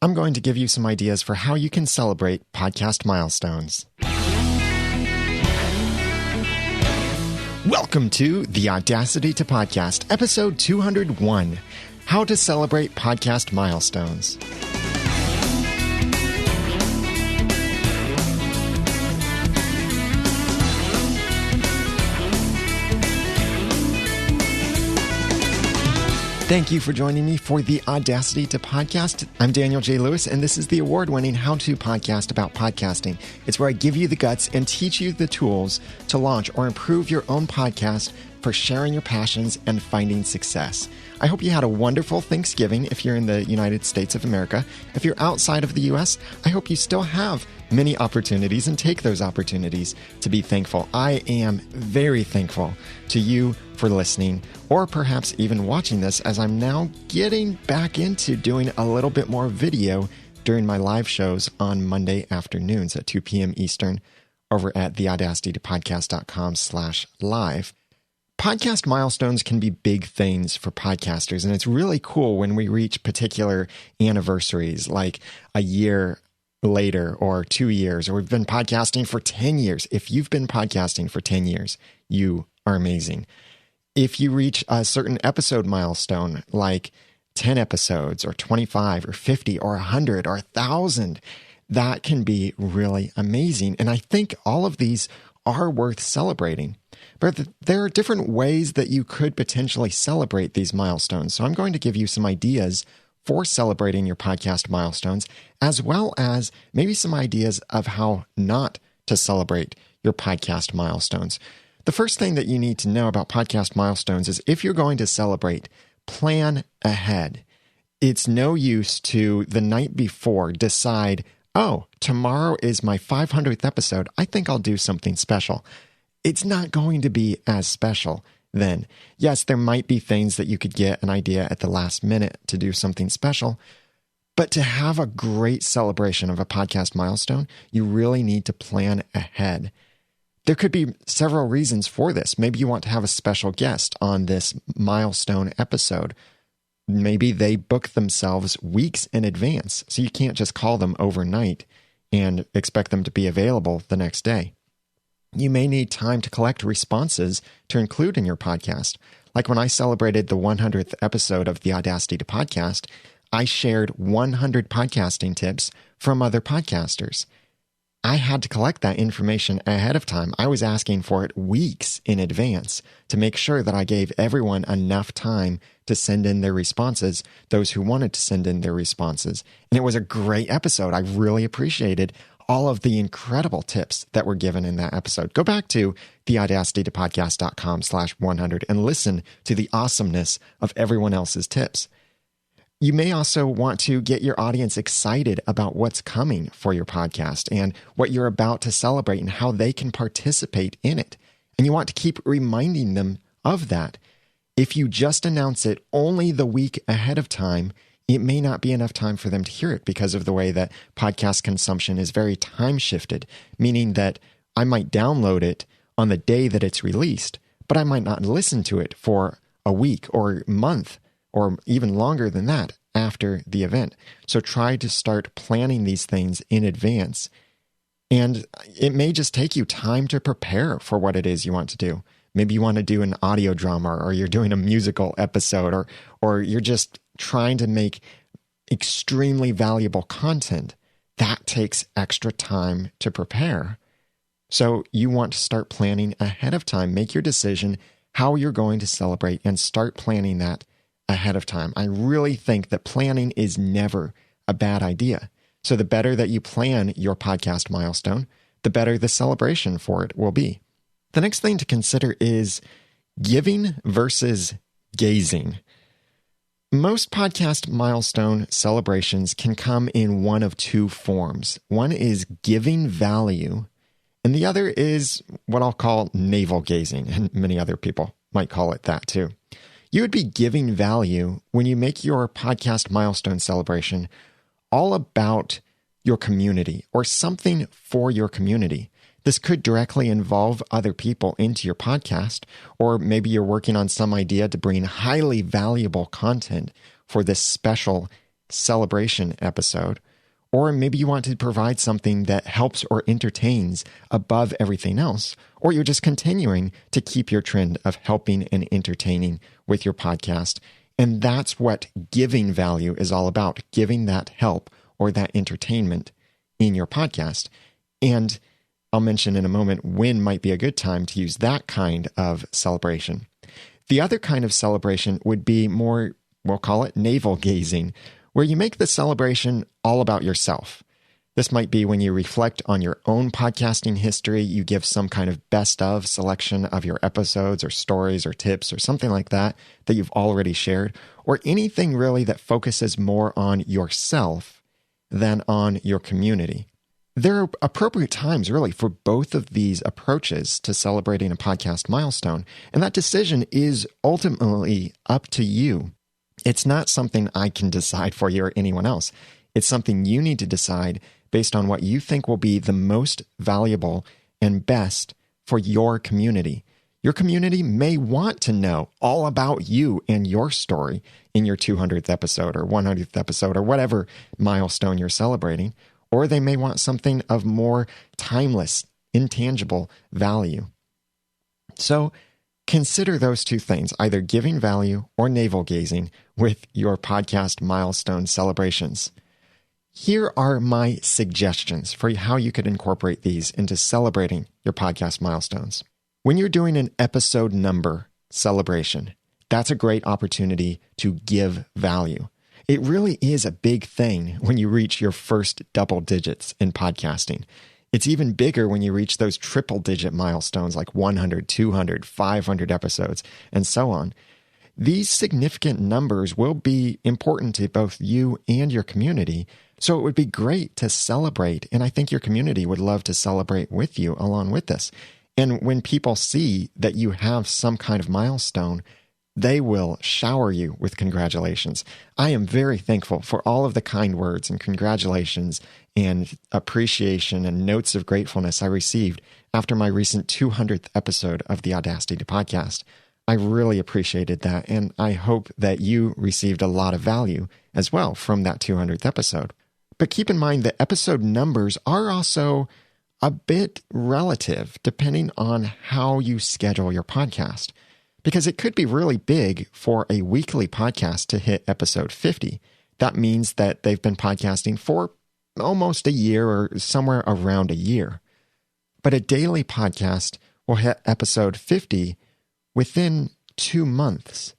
I'm going to give you some ideas for how you can celebrate podcast milestones. Welcome to the Audacity to Podcast, episode 201, How to Celebrate Podcast Milestones. Thank you for joining me for the Audacity to Podcast. I'm Daniel J. Lewis, and this is the award-winning how-to podcast about podcasting. It's where I give you the guts and teach you the tools to launch or improve your own podcast for sharing your passions and finding success. I hope you had a wonderful Thanksgiving if you're in the United States of America. If you're outside of the U.S., I hope you still have many opportunities and take those opportunities to be thankful. I am very thankful to you for listening or perhaps even watching this, as I'm now getting back into doing a little bit more video during my live shows on Monday afternoons at 2 p.m. Eastern over at theaudacitytopodcast.com/live. Podcast milestones can be big things for podcasters, and it's really cool when we reach particular anniversaries, like a year later or 2 years, or we've been podcasting for 10 years. If you've been podcasting for 10 years, you are amazing. If you reach a certain episode milestone, like 10 episodes or 25 or 50 or 100 or 1,000, that can be really amazing. And I think all of these are worth celebrating. But there are different ways that you could potentially celebrate these milestones. So I'm going to give you some ideas for celebrating your podcast milestones, as well as maybe some ideas of how not to celebrate your podcast milestones. The first thing that you need to know about podcast milestones is if you're going to celebrate, plan ahead. It's no use to the night before decide, oh, tomorrow is my 500th episode. I think I'll do something special. It's not going to be as special then. Yes, there might be things that you could get an idea at the last minute to do something special, but to have a great celebration of a podcast milestone, you really need to plan ahead. There could be several reasons for this. Maybe you want to have a special guest on this milestone episode. Maybe they book themselves weeks in advance, so you can't just call them overnight and expect them to be available the next day. You may need time to collect responses to include in your podcast. Like when I celebrated the 100th episode of the Audacity to Podcast, I shared 100 podcasting tips from other podcasters. I had to collect that information ahead of time. I was asking for it weeks in advance to make sure that I gave everyone enough time to send in their responses, those who wanted to send in their responses. And it was a great episode. I really appreciated all of the incredible tips that were given in that episode. Go back to theaudacitytopodcast.com/100 and listen to the awesomeness of everyone else's tips. You may also want to get your audience excited about what's coming for your podcast and what you're about to celebrate and how they can participate in it. And you want to keep reminding them of that. If you just announce it only the week ahead of time, it may not be enough time for them to hear it because of the way that podcast consumption is very time shifted, meaning that I might download it on the day that it's released, but I might not listen to it for a week or month or even longer than that after the event. So try to start planning these things in advance. And it may just take you time to prepare for what it is you want to do. Maybe you want to do an audio drama, or you're doing a musical episode, or you're just trying to make extremely valuable content. That takes extra time to prepare. So you want to start planning ahead of time. Make your decision how you're going to celebrate and start planning that ahead of time. I really think that planning is never a bad idea. So the better that you plan your podcast milestone, the better the celebration for it will be. The next thing to consider is giving versus gazing. Most podcast milestone celebrations can come in one of two forms. One is giving value, and the other is what I'll call navel-gazing, and many other people might call it that too. You would be giving value when you make your podcast milestone celebration all about your community or something for your community. This could directly involve other people into your podcast, or maybe you're working on some idea to bring highly valuable content for this special celebration episode, or maybe you want to provide something that helps or entertains above everything else, or you're just continuing to keep your trend of helping and entertaining with your podcast. And that's what giving value is all about, giving that help or that entertainment in your podcast. And I'll mention in a moment when might be a good time to use that kind of celebration. The other kind of celebration would be more, we'll call it navel-gazing, where you make the celebration all about yourself. This might be when you reflect on your own podcasting history, you give some kind of best of selection of your episodes or stories or tips or something like that you've already shared, or anything really that focuses more on yourself than on your community. There are appropriate times really for both of these approaches to celebrating a podcast milestone, and that decision is ultimately up to you. It's not something I can decide for you or anyone else. It's something you need to decide based on what you think will be the most valuable and best for your community. Your community may want to know all about you and your story in your 200th episode or 100th episode or whatever milestone you're celebrating, or they may want something of more timeless, intangible value. So consider those two things, either giving value or navel-gazing with your podcast milestone celebrations. Here are my suggestions for how you could incorporate these into celebrating your podcast milestones. When you're doing an episode number celebration, that's a great opportunity to give value. It really is a big thing when you reach your first double digits in podcasting. It's even bigger when you reach those triple digit milestones like 100, 200, 500 episodes, and so on. These significant numbers will be important to both you and your community, so it would be great to celebrate, and I think your community would love to celebrate with you along with this. And when people see that you have some kind of milestone, they will shower you with congratulations. I am very thankful for all of the kind words and congratulations and appreciation and notes of gratefulness I received after my recent 200th episode of the Audacity podcast. I really appreciated that, and I hope that you received a lot of value as well from that 200th episode. But keep in mind that episode numbers are also a bit relative depending on how you schedule your podcast. Because it could be really big for a weekly podcast to hit episode 50. That means that they've been podcasting for almost a year or somewhere around a year. But a daily podcast will hit episode 50 within 2 months.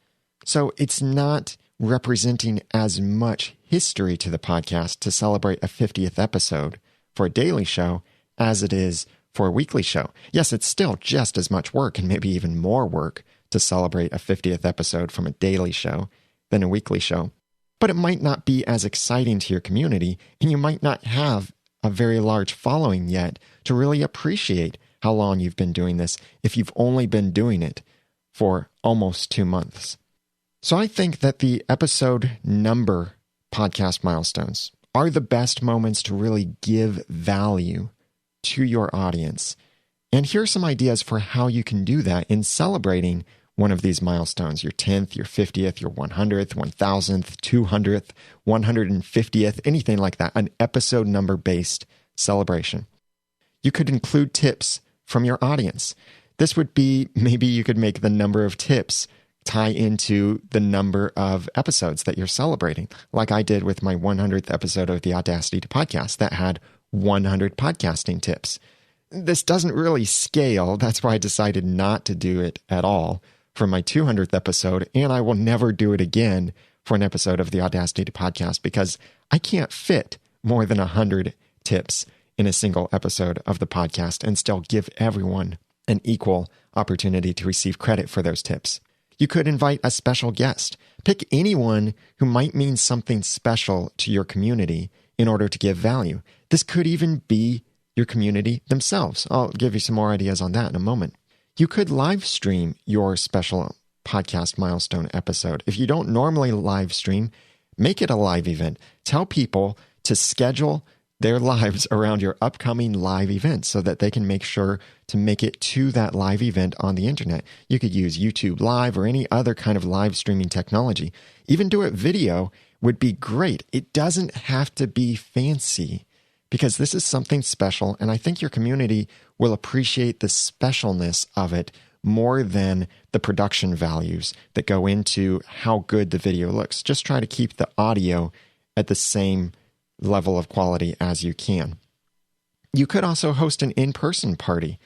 So it's not representing as much history to the podcast to celebrate a 50th episode for a daily show as it is for a weekly show. Yes, it's still just as much work and maybe even more work to celebrate a 50th episode from a daily show than a weekly show. But it might not be as exciting to your community, and you might not have a very large following yet to really appreciate how long you've been doing this if you've only been doing it for almost 2 months. So I think that the episode number podcast milestones are the best moments to really give value to your audience. And here are some ideas for how you can do that in celebrating one of these milestones, your 10th, your 50th, your 100th, 1000th, 200th, 150th, anything like that, an episode number based celebration. You could include tips from your audience. This would be, maybe you could make the number of tips tie into the number of episodes that you're celebrating, like I did with my 100th episode of the Audacity podcast that had 100 podcasting tips. This doesn't really scale. That's why I decided not to do it at all for my 200th episode, and I will never do it again for an episode of the Audacity podcast because I can't fit more than 100 tips in a single episode of the podcast and still give everyone an equal opportunity to receive credit for those tips. You could invite a special guest. Pick anyone who might mean something special to your community in order to give value. This could even be your community themselves. I'll give you some more ideas on that in a moment. You could live stream your special podcast milestone episode. If you don't normally live stream, make it a live event. Tell people to schedule their lives around your upcoming live event so that they can make sure to make it to that live event on the internet. You could use YouTube Live or any other kind of live streaming technology. Even do it video would be great. It doesn't have to be fancy because this is something special, and I think your community will appreciate the specialness of it more than the production values that go into how good the video looks. Just try to keep the audio at the same level of quality as you can. You could also host an in-person party.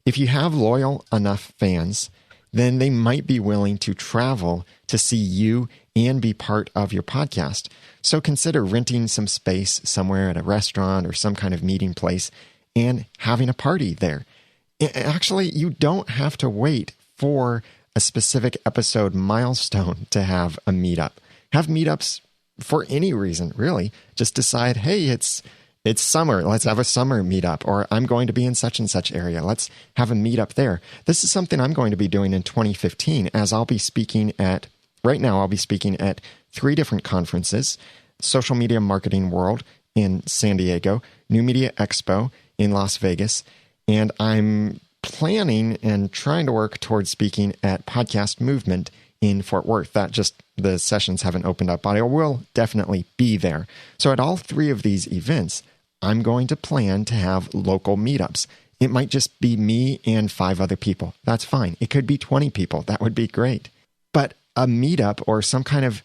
If you have loyal enough fans, then they might be willing to travel to see you and be part of your podcast. So consider renting some space somewhere at a restaurant or some kind of meeting place and having a party there. Actually, you don't have to wait for a specific episode milestone to have a meetup. Have meetups for any reason, really. Just decide, hey, it's summer. Let's have a summer meetup. Or I'm going to be in such and such area. Let's have a meetup there. This is something I'm going to be doing in 2015 as I'll be speaking at, right now I'll be speaking at 3 different conferences: Social Media Marketing World in San Diego, New Media Expo in Las Vegas, and I'm planning and trying to work towards speaking at Podcast Movement in Fort Worth. The sessions haven't opened up, but I will definitely be there. So at all 3 of these events, I'm going to plan to have local meetups. It might just be me and 5 other people. That's fine. It could be 20 people. That would be great. But a meetup or some kind of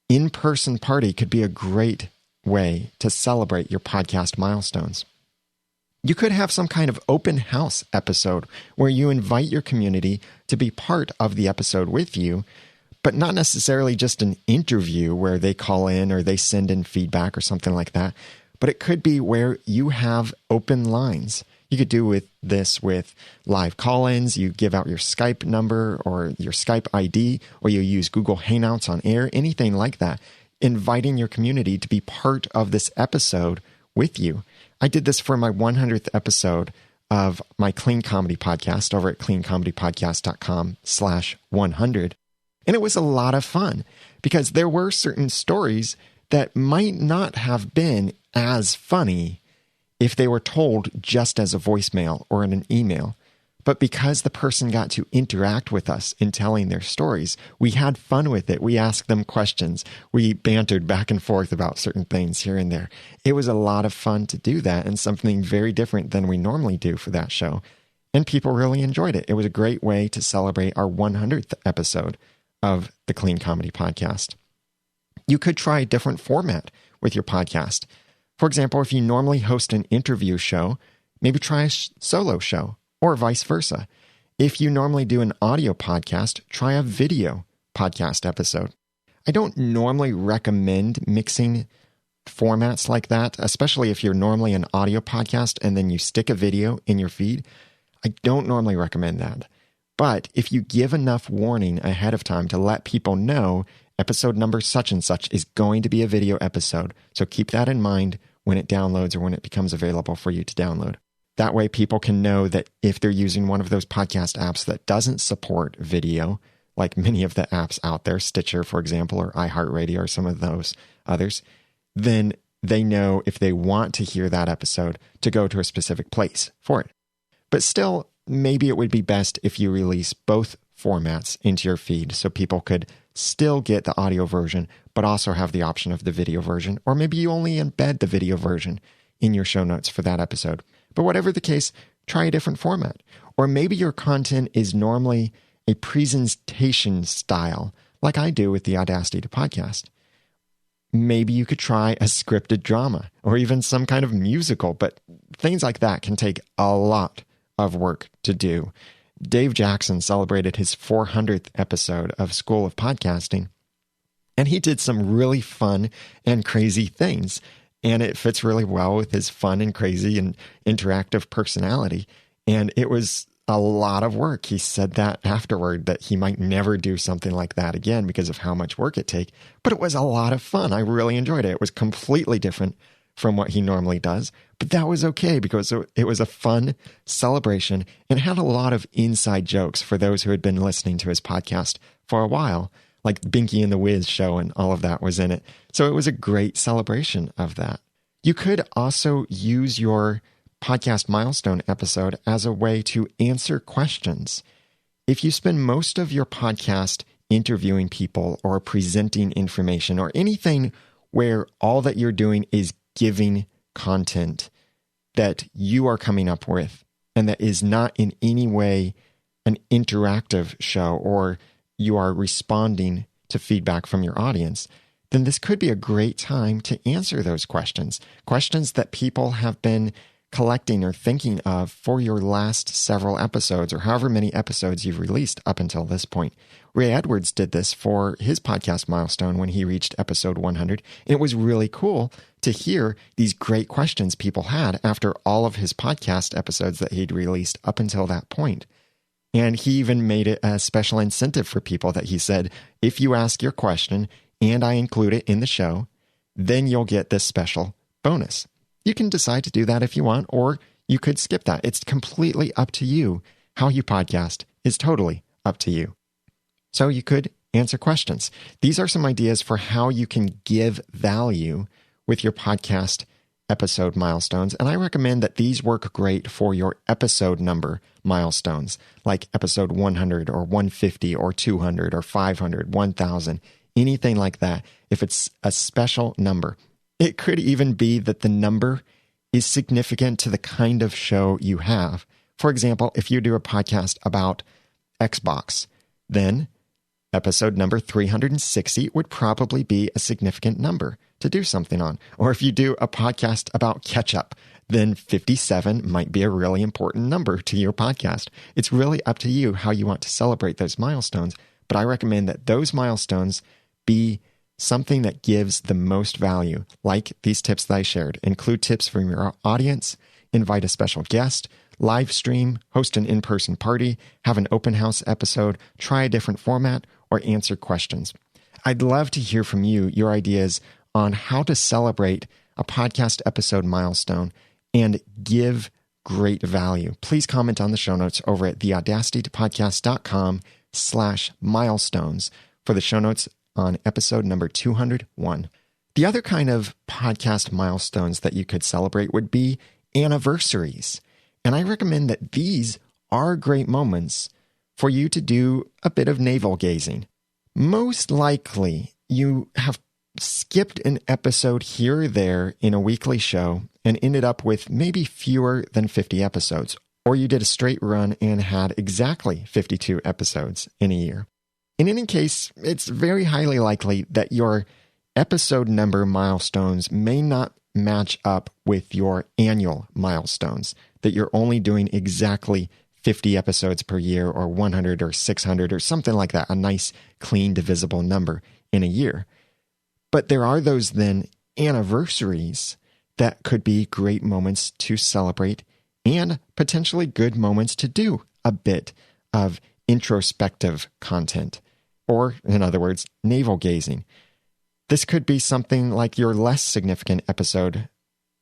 in-person party could be a great way to celebrate your podcast milestones. You could have some kind of open house episode where you invite your community to be part of the episode with you, but not necessarily just an interview where they call in or they send in feedback or something like that. But it could be where you have open lines. You could do this with live call-ins. You give out your Skype number or your Skype ID, or you use Google Hangouts on air, anything like that. Inviting your community to be part of this episode with you. I did this for my 100th episode of my Clean Comedy podcast over at cleancomedypodcast.com/100. And it was a lot of fun because there were certain stories that might not have been as funny if they were told just as a voicemail or in an email. But because the person got to interact with us in telling their stories, we had fun with it. We asked them questions. We bantered back and forth about certain things here and there. It was a lot of fun to do that, and something very different than we normally do for that show. And people really enjoyed it. It was a great way to celebrate our 100th episode of the Clean Comedy Podcast. You could try a different format with your podcast. For example, if you normally host an interview show, maybe try a solo show. Or vice versa. If you normally do an audio podcast, try a video podcast episode. I don't normally recommend mixing formats like that, especially if you're normally an audio podcast and then you stick a video in your feed. I don't normally recommend that. But if you give enough warning ahead of time to let people know episode number such and such is going to be a video episode, so keep that in mind when it downloads or when it becomes available for you to download. That way people can know that if they're using one of those podcast apps that doesn't support video, like many of the apps out there, Stitcher, for example, or iHeartRadio or some of those others, then they know if they want to hear that episode to go to a specific place for it. But still, maybe it would be best if you release both formats into your feed so people could still get the audio version, but also have the option of the video version. Or maybe you only embed the video version in your show notes for that episode. But whatever the case, try a different format. Or maybe your content is normally a presentation style, like I do with the Audacity to podcast. Maybe you could try a scripted drama or even some kind of musical, but things like that can take a lot of work to do. Dave Jackson celebrated his 400th episode of School of Podcasting, and he did some really fun and crazy things. And it fits really well with his fun and crazy and interactive personality. And it was a lot of work. He said that afterward, that he might never do something like that again because of how much work it takes. But it was a lot of fun. I really enjoyed it. It was completely different from what he normally does. But that was okay because it was a fun celebration and had a lot of inside jokes for those who had been listening to his podcast for a while. Like Binky and the Wiz show and all of that was in it. So it was a great celebration of that. You could also use your podcast milestone episode as a way to answer questions. If you spend most of your podcast interviewing people or presenting information or anything where all that you're doing is giving content that you are coming up with and that is not in any way an interactive show or you are responding to feedback from your audience, then this could be a great time to answer those questions. Questions that people have been collecting or thinking of for your last several episodes or however many episodes you've released up until this point. Ray Edwards did this for his podcast milestone when he reached episode 100. And it was really cool to hear these great questions people had after all of his podcast episodes that he'd released up until that point. And he even made it a special incentive for people that he said, if you ask your question and I include it in the show, then you'll get this special bonus. You can decide to do that if you want, or you could skip that. It's completely up to you. How you podcast is totally up to you. So you could answer questions. These are some ideas for how you can give value with your podcast episode milestones. And I recommend that these work great for your episode number milestones, like episode 100 or 150 or 200 or 500, 1000, anything like that. If it's a special number, it could even be that the number is significant to the kind of show you have. For example, if you do a podcast about Xbox, then episode number 360 would probably be a significant number to do something on. Or if you do a podcast about ketchup, then 57 might be a really important number to your podcast. It's really up to you how you want to celebrate those milestones, but I recommend that those milestones be something that gives the most value, like these tips that I shared. Include tips from your audience, invite a special guest, live stream, host an in-person party, have an open house episode, try a different format, or answer questions. I'd love to hear from you, your ideas on how to celebrate a podcast episode milestone and give great value. Please comment on the show notes over at theaudacitytopodcast.com/milestones for the show notes on episode number 201. The other kind of podcast milestones that you could celebrate would be anniversaries. And I recommend that these are great moments for you to do a bit of navel-gazing. Most likely, you have skipped an episode here or there in a weekly show and ended up with maybe fewer than 50 episodes. Or you did a straight run and had exactly 52 episodes in a year. In any case, it's very highly likely that your episode number milestones may not match up with your annual milestones, that you're only doing exactly 50 episodes per year or 100 or 600 or something like that, a nice, clean, divisible number in a year. But there are those then anniversaries that could be great moments to celebrate and potentially good moments to do a bit of introspective content, or in other words, navel-gazing. This could be something like your less significant episode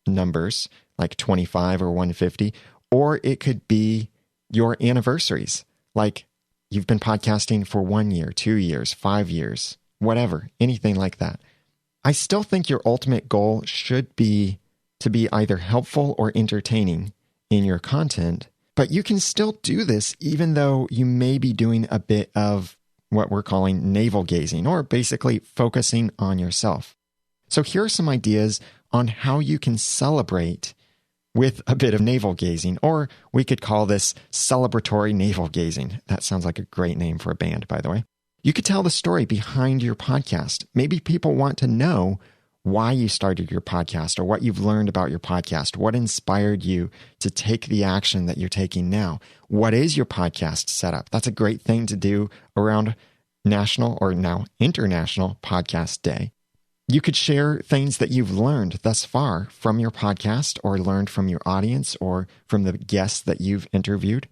numbers, like 25 or 150, or it could be your anniversaries, like you've been podcasting for 1 year, 2 years, 5 years, whatever, anything like that. I still think your ultimate goal should be to be either helpful or entertaining in your content, but you can still do this even though you may be doing a bit of what we're calling navel-gazing, or basically focusing on yourself. So here are some ideas on how you can celebrate with a bit of navel-gazing, or we could call this celebratory navel-gazing. That sounds like a great name for a band, by the way. You could tell the story behind your podcast. Maybe people want to know why you started your podcast or what you've learned about your podcast, what inspired you to take the action that you're taking now. What is your podcast setup? That's a great thing to do around National or now International Podcast Day. You could share things that you've learned thus far from your podcast or learned from your audience or from the guests that you've interviewed.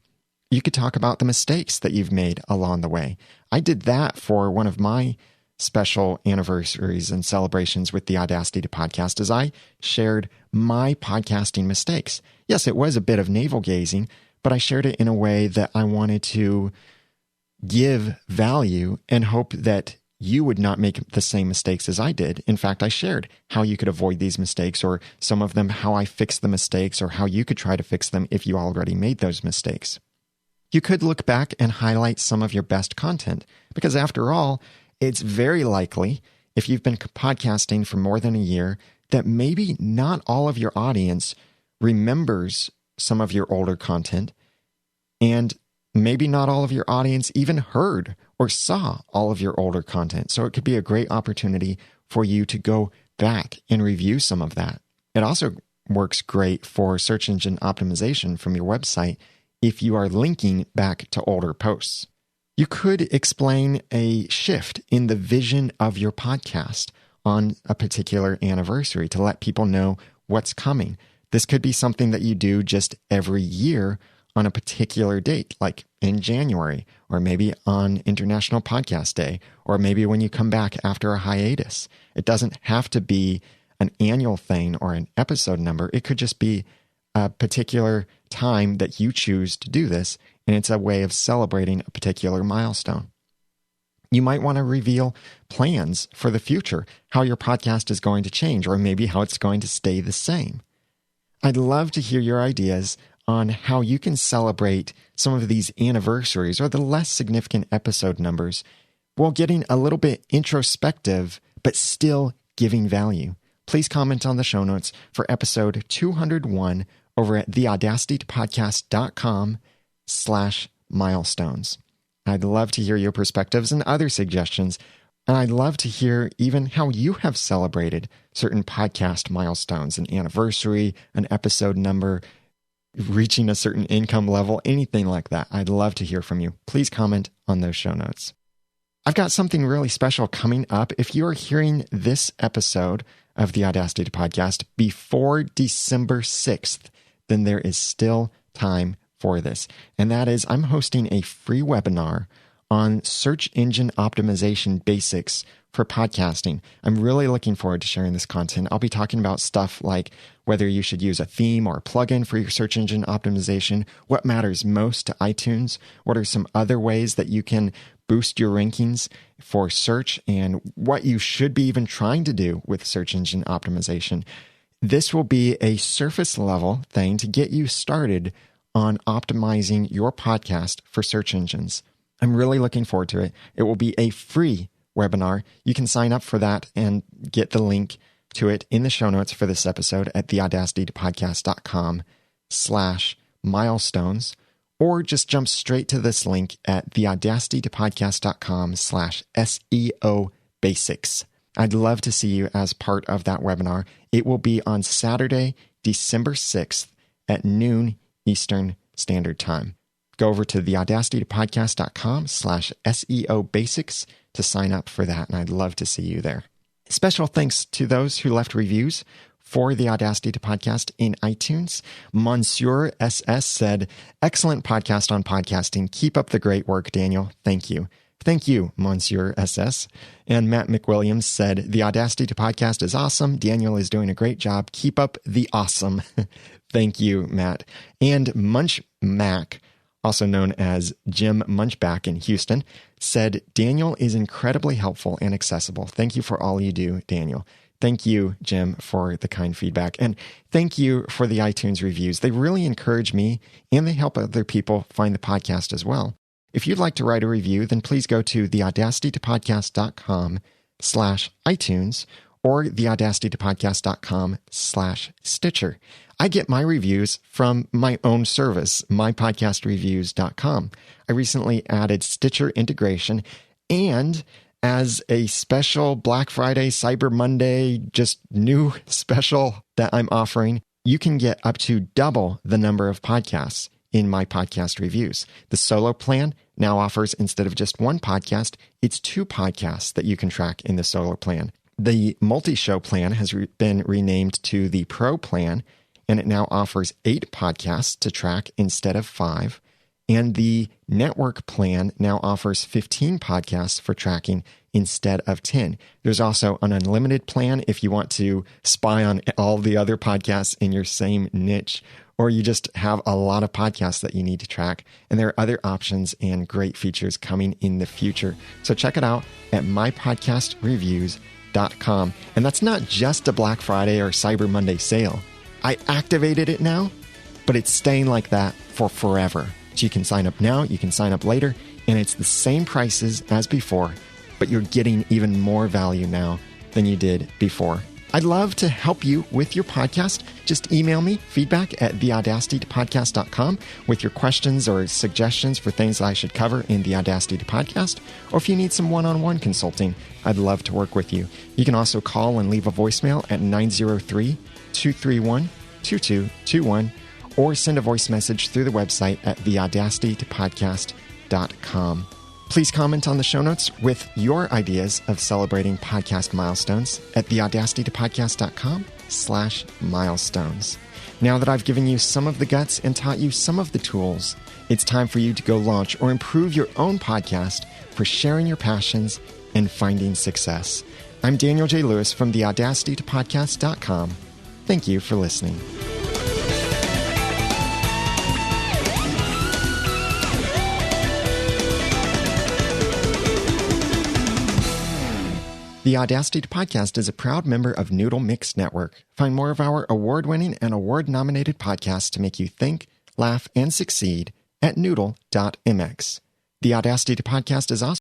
You could talk about the mistakes that you've made along the way. I did that for one of my special anniversaries and celebrations with the Audacity to Podcast as I shared my podcasting mistakes. Yes, it was a bit of navel-gazing, but I shared it in a way that I wanted to give value and hope that you would not make the same mistakes as I did. In fact, I shared how you could avoid these mistakes, or some of them, how I fixed the mistakes, or how you could try to fix them if you already made those mistakes. You could look back and highlight some of your best content, because after all, it's very likely, if you've been podcasting for more than a year, that maybe not all of your audience remembers some of your older content, and maybe not all of your audience even heard or saw all of your older content. So it could be a great opportunity for you to go back and review some of that. It also works great for search engine optimization from your website if you are linking back to older posts. You could explain a shift in the vision of your podcast on a particular anniversary to let people know what's coming. This could be something that you do just every year on a particular date, like in January, or maybe on International Podcast Day, or maybe when you come back after a hiatus. It doesn't have to be an annual thing or an episode number. It could just be a particular time that you choose to do this, and it's a way of celebrating a particular milestone. You might want to reveal plans for the future, how your podcast is going to change, or maybe how it's going to stay the same. I'd love to hear your ideas on how you can celebrate some of these anniversaries or the less significant episode numbers while getting a little bit introspective, but still giving value. Please comment on the show notes for episode 201 over at theaudacitypodcast.com/milestones. I'd love to hear your perspectives and other suggestions, and I'd love to hear even how you have celebrated certain podcast milestones, an anniversary, an episode number, reaching a certain income level, anything like that. I'd love to hear from you. Please comment on those show notes. I've got something really special coming up. If you are hearing this episode of the Audacity Podcast before December 6th, then there is still time for this. And that is, I'm hosting a free webinar on search engine optimization basics for podcasting. I'm really looking forward to sharing this content. I'll be talking about stuff like whether you should use a theme or a plugin for your search engine optimization, what matters most to iTunes, what are some other ways that you can boost your rankings for search, and what you should be even trying to do with search engine optimization. This will be a surface level thing to get you started on optimizing your podcast for search engines. I'm really looking forward to it. It will be a free webinar. You can sign up for that and get the link to it in the show notes for this episode at theaudacitypodcast.com/milestones, or just jump straight to this link at theaudacitypodcast.com/SEO basics. I'd love to see you as part of that webinar. It will be on Saturday, December 6th at noon Eastern Standard Time. Go over to theaudacitypodcast.com/SEO basics to sign up for that, and I'd love to see you there. Special thanks to those who left reviews for the Audacity Podcast in iTunes. Monsieur SS said, "Excellent podcast on podcasting. Keep up the great work, Daniel. Thank you." Thank you, Monsieur SS. And Matt McWilliams said, "The Audacity Podcast is awesome. Daniel is doing a great job. Keep up the awesome." Thank you, Matt. And Munch Mac, also known as Jim Munchback in Houston, said, "Daniel is incredibly helpful and accessible. Thank you for all you do, Daniel." Thank you, Jim, for the kind feedback. And thank you for the iTunes reviews. They really encourage me, and they help other people find the podcast as well. If you'd like to write a review, then please go to theaudacitypodcast.com/iTunes or theaudacitypodcast.com/Stitcher. I get my reviews from my own service, mypodcastreviews.com. I recently added Stitcher integration, and as a special Black Friday, Cyber Monday, just new special that I'm offering, you can get up to double the number of podcasts in my podcast reviews. The solo plan now offers, instead of just one podcast, it's 2 podcasts that you can track in the solo plan. The multi-show plan has been renamed to the Pro plan, and it now offers 8 podcasts to track instead of 5. And the network plan now offers 15 podcasts for tracking instead of 10. There's also an unlimited plan if you want to spy on all the other podcasts in your same niche, or you just have a lot of podcasts that you need to track. And there are other options and great features coming in the future. So check it out at mypodcastreviews.com. And that's not just a Black Friday or Cyber Monday sale. I activated it now, but it's staying like that for forever. So you can sign up now, you can sign up later, and it's the same prices as before, but you're getting even more value now than you did before. I'd love to help you with your podcast. Just email me feedback at theaudacitypodcast.com with your questions or suggestions for things I should cover in the Audacity podcast. Or if you need some one-on-one consulting, I'd love to work with you. You can also call and leave a voicemail at 903-231-2221 or send a voice message through the website at theaudacitypodcast.com. Please comment on the show notes with your ideas of celebrating podcast milestones at theaudacitypodcast.com/milestones. Now that I've given you some of the guts and taught you some of the tools, it's time for you to go launch or improve your own podcast for sharing your passions and finding success. I'm Daniel J. Lewis from theaudacitypodcast.com. Thank you for listening. The Audacity Podcast is a proud member of Noodle Mix Network. Find more of our award-winning and award-nominated podcasts to make you think, laugh, and succeed at noodle.mx. The Audacity Podcast is also